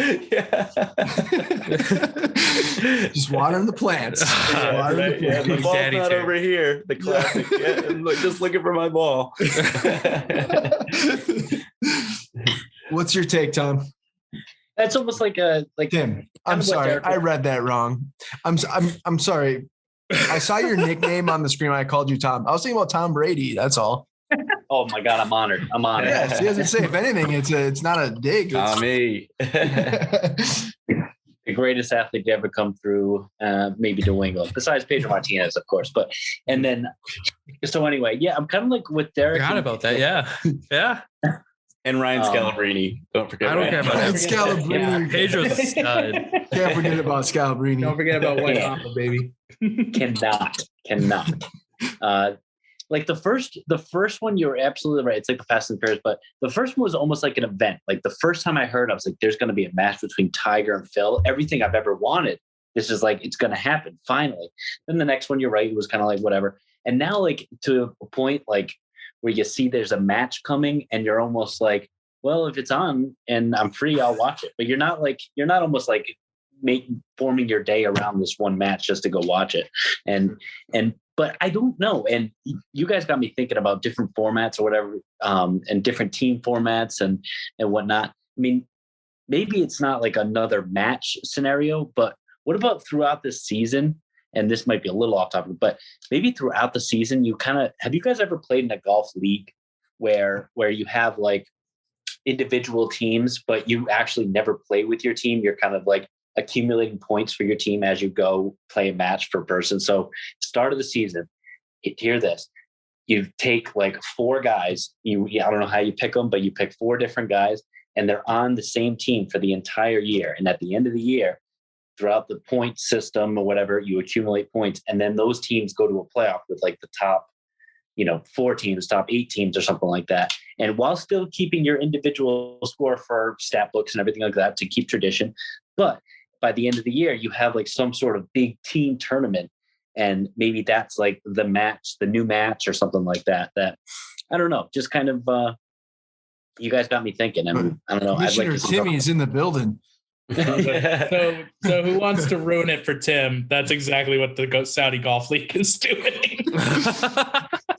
Just watering the plants. The ball's not over here. The classic. I'm just looking for my ball. What's your take, Tom? That's almost like Tim. I'm sorry, I read that wrong. I'm sorry. I saw your nickname on the screen when I called you Tom. I was thinking about Tom Brady. That's all. Oh my God, I'm honored. Yeah, he doesn't say, if anything, it's not a dig. Tommy. The greatest athlete to ever come through, maybe New England, besides Pedro Martinez, of course. But and then, so anyway, yeah, I'm kind of like with Derek. Forgot about that. Yeah. And Ryan Scalabrine. Don't forget. I don't care about Ryan Scalabrine. Yeah, Pedro's a stud. Can't forget about Scalabrine. Don't forget about White Mamba, baby. Cannot. Like the first one, you're absolutely right. It's like the Fast and Furious, but the first one was almost like an event. Like the first time I heard, I was like, there's going to be a match between Tiger and Phil. Everything I've ever wanted. This is like, it's going to happen finally. Then the next one, you're right. It was kind of like whatever. And now, like, to a point like where you see there's a match coming and you're almost like, well, if it's on and I'm free, I'll watch it. But you're not almost like forming your day around this one match just to go watch it. But I don't know. And you guys got me thinking about different formats or whatever, and different team formats and whatnot. I mean, maybe it's not like another match scenario, but what about throughout the season? And this might be a little off topic, but maybe throughout the season, have you guys ever played in a golf league where you have like individual teams, but you actually never play with your team? You're kind of like accumulating points for your team as you go play a match per person. So start of the season, hear this. You take like 4 guys. I don't know how you pick them, but you pick 4 different guys and they're on the same team for the entire year. And at the end of the year, throughout the point system or whatever, you accumulate points. And then those teams go to a playoff with like the top, 4 teams, top 8 teams or something like that. And while still keeping your individual score for stat books and everything like that to keep tradition. But by the end of the year, you have like some sort of big team tournament. And maybe that's like the new match or something like that. That, I don't know, just kind of, you guys got me thinking. And I don't know. Commissioner Timmy is in the building. So who wants to ruin it for Tim? That's exactly what the Saudi Golf League is doing.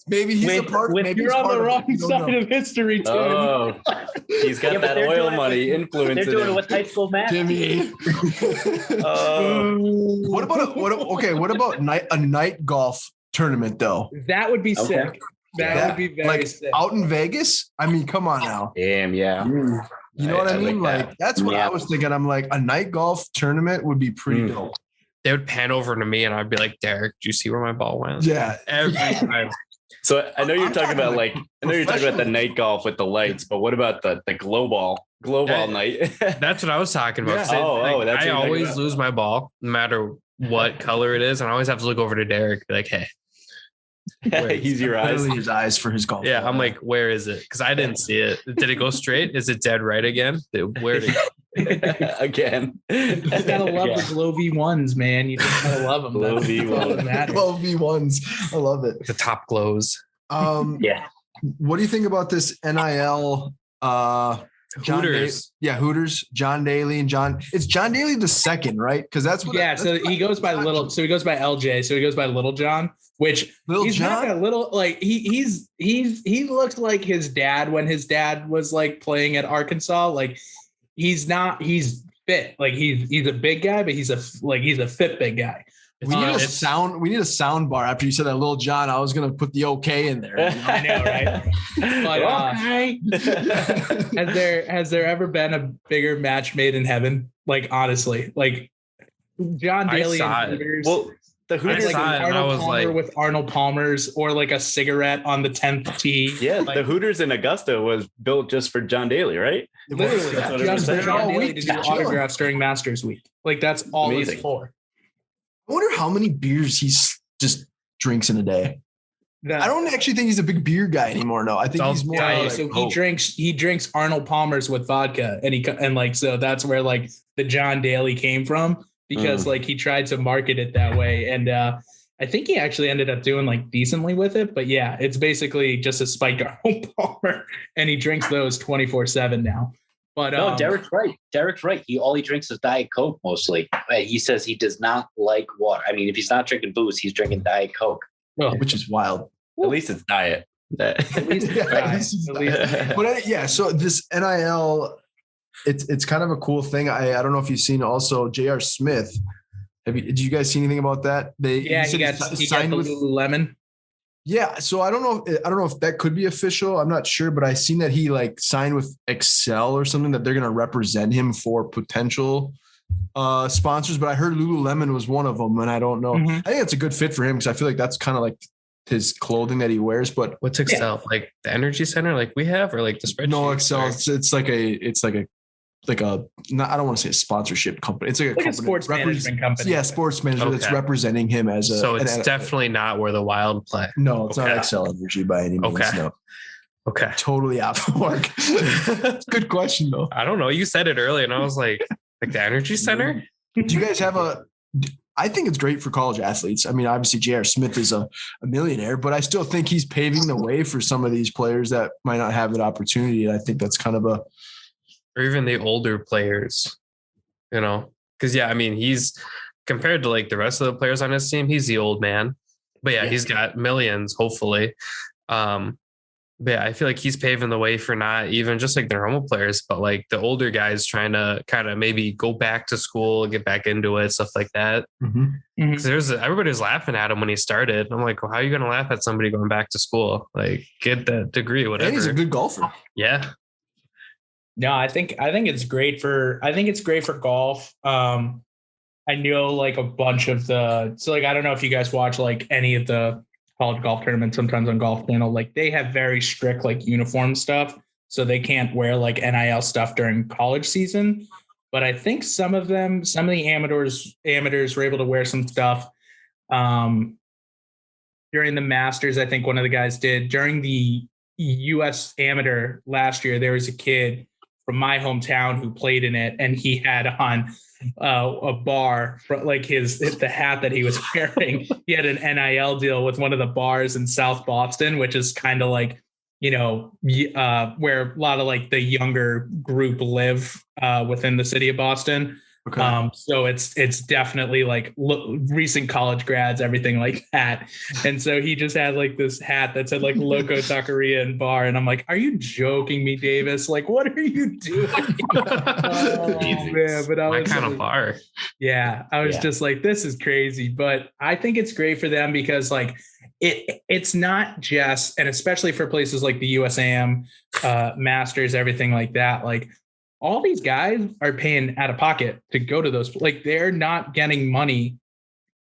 Maybe he's a part. Maybe you're on the wrong side of history, Tim. Oh, he's got that oil money influence. They're doing it with high school match. Timmy. What about a night golf tournament though? That would be sick. That would be very sick. Out in Vegas. I mean, come on now. Damn, yeah. You know what I mean? Like that's what I was thinking. I'm like, a night golf tournament would be pretty dope. They would pan over to me and I'd be like, Derek, do you see where my ball went? Yeah. Every time. So I know you're talking about the night golf with the lights, but what about the glow ball night? That's what I was talking about. Yeah. I always lose my ball no matter what color it is. And I always have to look over to Derek, be like, hey. He's your eyes. His eyes for his golf. Yeah, I'm like, where is it? Because I didn't see it. Did it go straight? Is it dead right again? Where did it go? Again? You just gotta love the Glow V1s, man. You just gotta love them. Glow V1s. Glow V1s. I love it. The top glows. Yeah. What do you think about this NIL? Hooters. Hooters. John Daly and John. It's John Daly the second, right? Because that's what. Yeah. So he goes by Little. So he goes by LJ. So he goes by Little John. Which he's not a little like he looks like his dad when his dad was like playing at Arkansas. Like he's fit. Like he's a big guy, but he's a fit big guy. We need a sound bar after you said that, Little John. I was gonna put the okay in there. I know, right? But has there ever been a bigger match made in heaven? Like honestly, like John Daly and Hooters. Well, the Hooters like Arnold Palmer with Arnold Palmer's, or like a cigarette on the 10th tee. Yeah, the Hooters in Augusta was built just for John Daly, right? Literally, just for John Daly to do autographs during Masters Week. Like that's all it's for. I wonder how many beers he just drinks in a day. I don't actually think he's a big beer guy anymore. No, I think he's more. So he drinks Arnold Palmer's with vodka, so that's where like the John Daly came from. Because like he tried to market it that way. And I think he actually ended up doing like decently with it. But yeah, it's basically just a spiked Arnold Palmer, and he drinks those 24/7 now. But no, Derek's right. All he drinks is Diet Coke mostly. He says he does not like water. I mean, if he's not drinking booze, he's drinking Diet Coke. Which is wild. At least it's diet. At least But yeah, so this NIL, it's kind of a cool thing. I don't know if you've seen also J.R. Smith. Did you guys see anything about that? He got the Lululemon. Yeah, so I don't know if that could be official. I'm not sure, but I seen that he like signed with Excel or something, that they're going to represent him for potential sponsors. But I heard Lululemon was one of them, and I don't know. I think it's a good fit for him because I feel like that's kind of like his clothing that he wears. But what's Excel? Like the Energy Center, like we have, or like the spreadsheet? No, Excel. It's like a I don't want to say a sponsorship company. It's like a sports management company. Yeah, sports management that's representing him as a. So it's definitely not where the Wild play. No, it's not Excel Energy by any means. Okay. No. Okay. Totally off the mark. Good question though. I don't know. You said it earlier, and I was like the Energy Center. Do you guys have I think it's great for college athletes. I mean, obviously J.R. Smith is a millionaire, but I still think he's paving the way for some of these players that might not have that opportunity. And I think that's kind of or even the older players, because I mean, he's compared to like the rest of the players on his team, he's the old man, but he's got millions, hopefully. But I feel like he's paving the way for not even just like the normal players, but like the older guys trying to kind of maybe go back to school, get back into it, stuff like that. Because everybody's laughing at him when he started. I'm like, well, how are you going to laugh at somebody going back to school? Like, get that degree, whatever. And he's a good golfer. Yeah. No, I think it's great for golf. I know like a bunch of I don't know if you guys watch like any of the college golf tournaments sometimes on Golf Channel, like they have very strict like uniform stuff. So they can't wear like NIL stuff during college season. But I think some of the amateurs were able to wear some stuff during the Masters. I think one of the guys did. During the US Amateur last year, there was a kid from my hometown who played in it, and he had on a bar, like the hat that he was wearing. He had an NIL deal with one of the bars in South Boston, which is kind of like, where a lot of like the younger group live within the city of Boston. Okay. So it's definitely like recent college grads, everything like that. And so he just had like this hat that said like Loco Taqueria and Bar. And I'm like, are you joking me, Davis? Like, what are you doing? Man, but I was kind of bar. Yeah. I was just like, this is crazy, but I think it's great for them because like it's not just, and especially for places like the USAM, Masters, everything like that, like all these guys are paying out of pocket to go to those. Like they're not getting money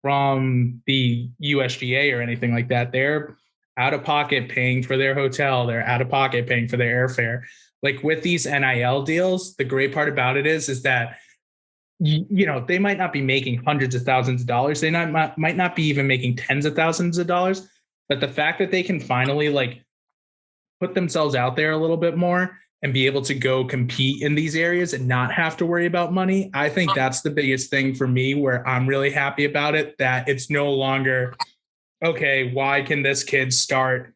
from the USGA or anything like that. They're out of pocket paying for their hotel. They're out of pocket paying for their airfare. Like with these NIL deals, the great part about it is that, they might not be making hundreds of thousands of dollars. They might not be even making tens of thousands of dollars. But the fact that they can finally like put themselves out there a little bit more and be able to go compete in these areas and not have to worry about money. I think that's the biggest thing for me where I'm really happy about it, that it's no longer, okay, why can this kid start,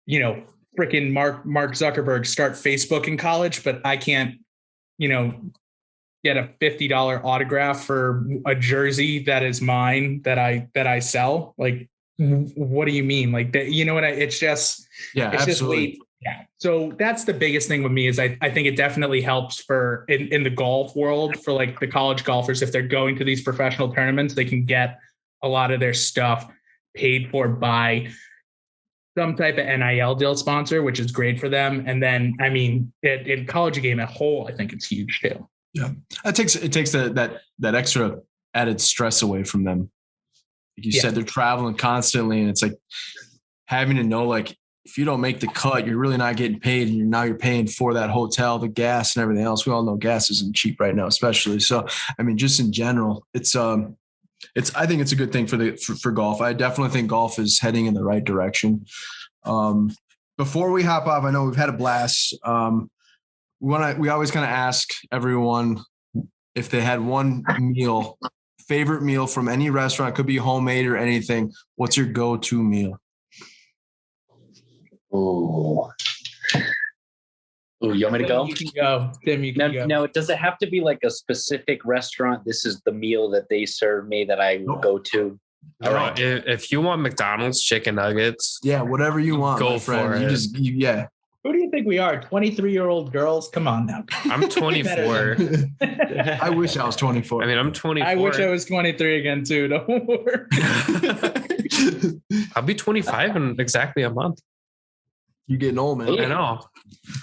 freaking Mark Zuckerberg start Facebook in college, but I can't, get a $50 autograph for a jersey that is mine that I sell. Like, what do you mean? Like that, it's just, it's absolutely. Just yeah. So that's the biggest thing with me is I think it definitely helps for in the golf world for like the college golfers. If they're going to these professional tournaments, they can get a lot of their stuff paid for by some type of NIL deal sponsor, which is great for them. And then, I mean, in college game at whole, I think it's huge too. Yeah. It takes that extra added stress away from them. Like you said, they're traveling constantly and it's like having to know, like, if you don't make the cut, you're really not getting paid, and now you're paying for that hotel, the gas, and everything else. We all know gas isn't cheap right now, especially. So, I mean, just in general, I think it's a good thing for golf. I definitely think golf is heading in the right direction. Before we hop off, I know we've had a blast. We always kind of ask everyone if they had one favorite meal from any restaurant, could be homemade or anything. What's your go-to meal? Oh, you want me to go? You can go. Tim, you can go. No, does it have to be like a specific restaurant? This is the meal that they serve me that I go to. All right. If you want McDonald's chicken nuggets, whatever you want, go for it. Who do you think we are? 23-year-old girls? Come on now. I'm 24. I wish I was 24. I mean, I'm 24. I wish I was 23 again too. Don't worry. I'll be 25 in exactly a month. You're getting old, man. I know.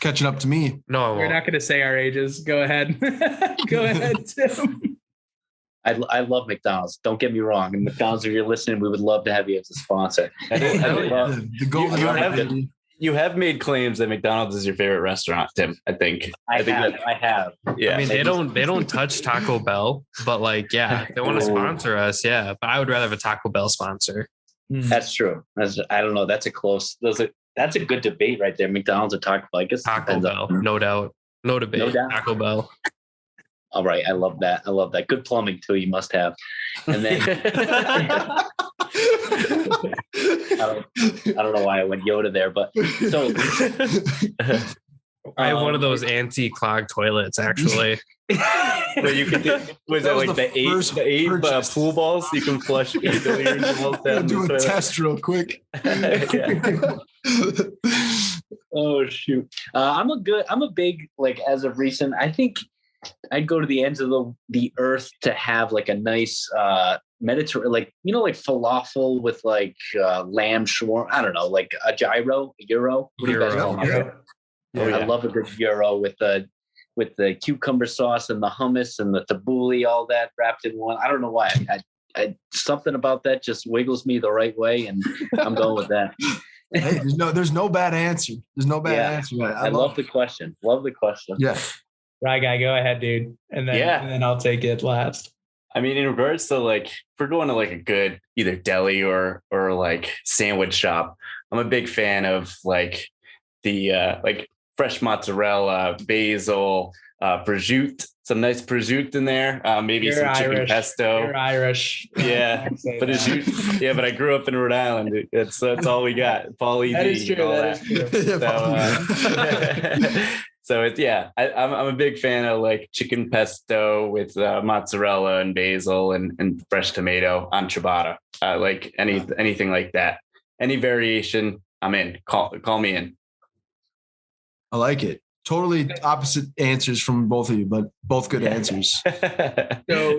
Catching up to me. No, I won't. We're not going to say our ages. Go ahead. Go ahead, Tim. I love McDonald's. Don't get me wrong. And McDonald's, if you're listening, we would love to have you as a sponsor. The golden You have made claims that McDonald's is your favorite restaurant, Tim. I think I have. Yeah. I mean, they don't touch Taco Bell, but like, yeah, they want to sponsor us. Yeah. But I would rather have a Taco Bell sponsor. That's true. I don't know. That's a good debate right there. McDonald's or Taco Bell. I guess Taco Bell, no doubt. No debate. No doubt. Taco Bell. All right. I love that. Good plumbing too. You must have. And then I don't know why I went Yoda there, but so I have one of those anti-clog toilets, actually. Where you can was that like the eight pool balls you can flush billiards balls down do a test real quick. Oh shoot. I'm a big, like, as of recent, I think I'd go to the ends of the earth to have like a nice Mediterranean, like, like falafel with like lamb shawarma. I don't know, like a gyro, a gyro. What do you guys call it? I love a good gyro with the cucumber sauce and the hummus and the tabbouleh, all that wrapped in one. I don't know why. I something about that just wiggles me the right way, and I'm going with that. Hey, there's no bad answer. There's no bad answer. I love the question. Yeah. Right, guy, go ahead, dude. And then I'll take it last. I mean, in regards to like, if we're going to like a good either deli or like sandwich shop, I'm a big fan of like the like fresh mozzarella, basil, prosciutto, some nice prosciutto in there. Maybe some chicken pesto. You're Irish. Yeah, but but I grew up in Rhode Island. That's all we got. Paul E. That is true. That is true. So it's I'm a big fan of like chicken pesto with mozzarella and basil and fresh tomato on ciabatta. Like anything like that. Any variation, I'm in. Call me in. I like it. Totally opposite answers from both of you, but both good answers.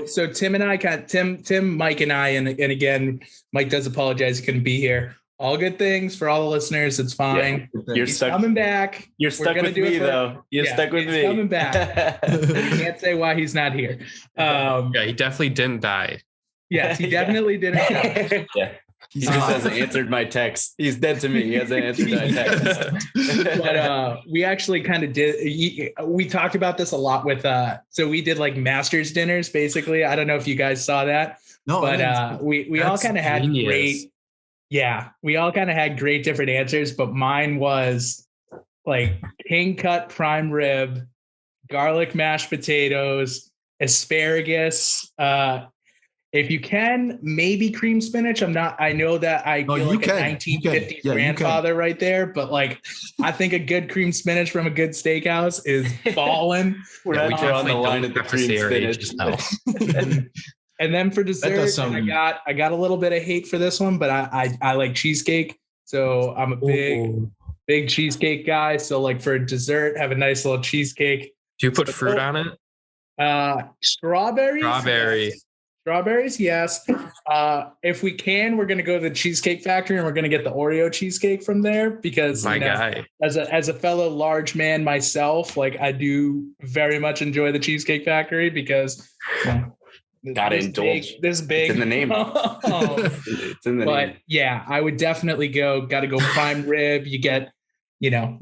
So Tim and I Tim, Mike and I, and again, Mike does apologize he couldn't be here. All good things for all the listeners. It's fine. Yeah, He's coming back. You're stuck with me, though. You're stuck with me. He's coming back. You can't say why he's not here. He definitely didn't die. Yes, he definitely didn't die. Yeah. He just hasn't answered my text. He's dead to me. He hasn't answered my text. But we actually kind of did. We talked about this a lot with. So we did like masters dinners, basically. I don't know if you guys saw that. No, but we all kind of had great. Yeah, we all kind of had great different answers, but mine was like king cut prime rib, garlic mashed potatoes, asparagus. If you can, maybe cream spinach. I know that I feel like a 1950s grandfather right there, but like I think a good cream spinach from a good steakhouse is ballin'. We definitely the line of the cream spinach. And then for dessert, I got a little bit of hate for this one, but I like cheesecake. So I'm a big cheesecake guy. So like for dessert, have a nice little cheesecake. Do you put fruit on it? Strawberries. Strawberries, yes. If we can, we're going to go to the Cheesecake Factory and we're going to get the Oreo cheesecake from there because guy. As a fellow large man myself, like I do very much enjoy the Cheesecake Factory because gotta indulge. This big. It's in the name. It's in the name. But yeah, I would definitely go prime rib. You get a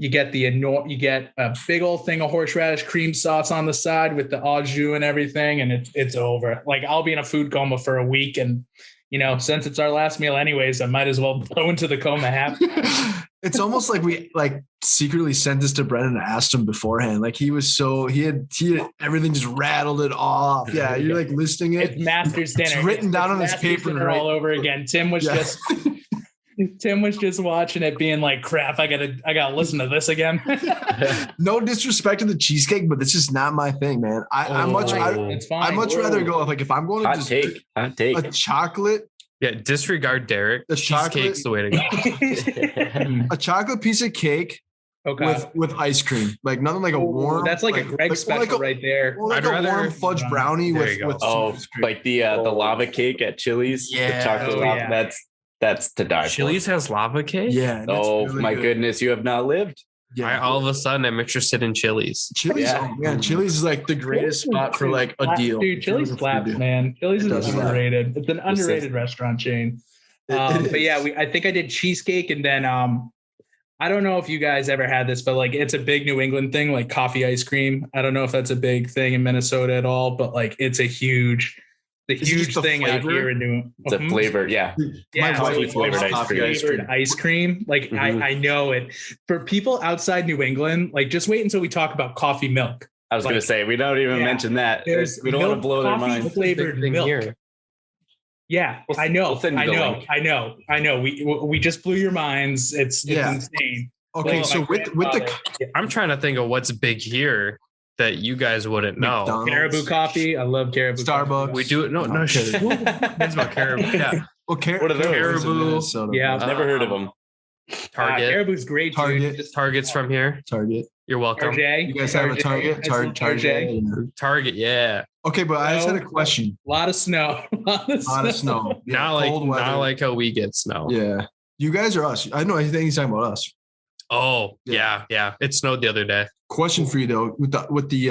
big old thing of horseradish cream sauce on the side with the au jus and everything, and it's over. Like I'll be in a food coma for a week, and since it's our last meal anyways, I might as well go into the coma happy. It's almost like we like secretly sent this to Brennan and asked him beforehand. Like he had everything just rattled it off. Yeah, you're like listing it. It's master's dinner. It's written down on his paper all over again. Tim was just watching it, being like, "Crap, I gotta listen to this again." No disrespect to the cheesecake, but it's just not my thing, man. I'd much rather go with, like, if I'm going to hot take a chocolate. Yeah, disregard Derek. The cheesecake's the way to go. A chocolate piece of cake. Okay. With ice cream, like nothing like a warm. That's like a Greg special right there. Or like a warm fudge brownie with like the lava cake at Chili's. Yeah, the chocolate lava. That's to die for. Chili's has lava cake? Yeah. Oh really my goodness, you have not lived. Yeah. All of a sudden I'm interested in Chili's. Chili's is like the greatest spot for like a deal. Dude, Chili's slaps, man. Chili's is underrated. It's an underrated restaurant chain. But yeah, I think I did cheesecake, and then I don't know if you guys ever had this, but like it's a big New England thing, like coffee ice cream. I don't know if that's a big thing in Minnesota at all, but like it's a huge thing out here in New England. It's a flavor, yeah. Yeah, flavored ice cream. Like I know it. For people outside New England, like just wait until we talk about coffee milk. I was going to say, we don't even mention that. We don't want to blow their minds. Flavored milk. Here. Yeah, I know. I know. We just blew your minds. It's insane. Okay, so with the, I'm trying to think of what's big here that you guys wouldn't know. McDonald's. Caribou coffee. I love Caribou. Starbucks. Coffee. We do it. No shit. It's about Caribou. Yeah. Well, what are those? Caribou. Yeah, I've never heard of them. Target. Caribou's great. Target's from here. Target. You're welcome. You guys have a Target? Target, yeah. Okay, but I just had a question. A lot of snow. A lot of snow. Yeah, not like how we get snow. Yeah. You guys or us? I know. I think he's talking about us. Oh, yeah. It snowed the other day. Question for you though, with the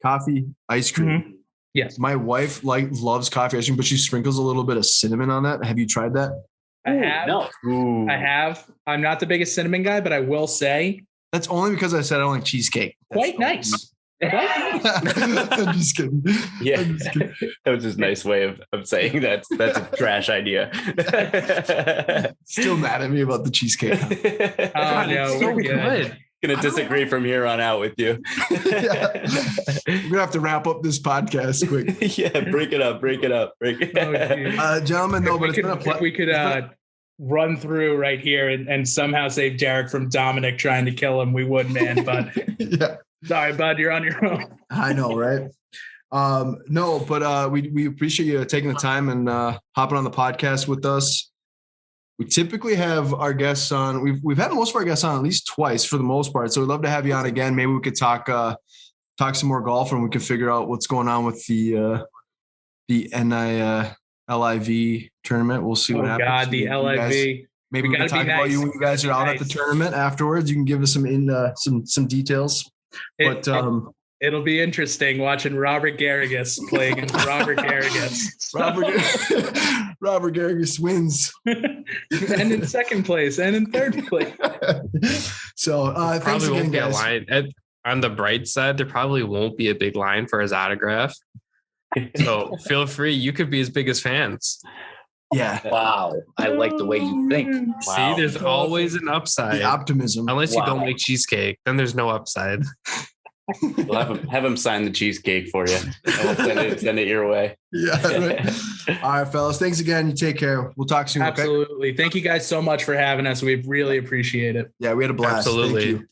coffee ice cream. Mm-hmm. Yes. My wife loves coffee ice cream, but she sprinkles a little bit of cinnamon on that. Have you tried that? I have. No. I have. I'm not the biggest cinnamon guy, but I will say that's only because I said I don't like cheesecake. Quite nice. I'm just kidding. Yeah, that was his nice way of saying that's a trash idea. Still mad at me about the cheesecake. Oh no, we're good. Gonna disagree from here on out with you. Yeah. We're gonna have to wrap up this podcast quick. Yeah, break it up. Oh, gentlemen, no, but it's been a pleasure. We could run through right here and somehow save Derek from Dominic trying to kill him. We would, man, but yeah. Sorry, bud, you're on your own. I know, right? No, but we appreciate you taking the time and hopping on the podcast with us. We typically have our guests on. We've had most of our guests on at least twice for the most part. So we'd love to have you on again. Maybe we could talk some more golf, and we could figure out what's going on with the LIV tournament. We'll see what happens. God, the LIV. Maybe we can talk about you when you guys are out at the tournament afterwards. You can give us some details. But it'll be interesting watching Robert Garrigus play against Robert Garrigus. Robert Garrigus wins. And in second place and in third place. So thanks again, guys. On the bright side, there probably won't be a big line for his autograph. So feel free. You could be as big as fans. Yeah. Wow. I like the way you think. Wow. See, there's always an upside. The optimism. Unless you don't make cheesecake, then there's no upside. We'll have him sign the cheesecake for you. And we'll send it your way. Yeah. Right. All right, fellas. Thanks again. You take care. We'll talk soon. Absolutely. Okay? Thank you guys so much for having us. We really appreciate it. Yeah, we had a blast. Absolutely. Thank you.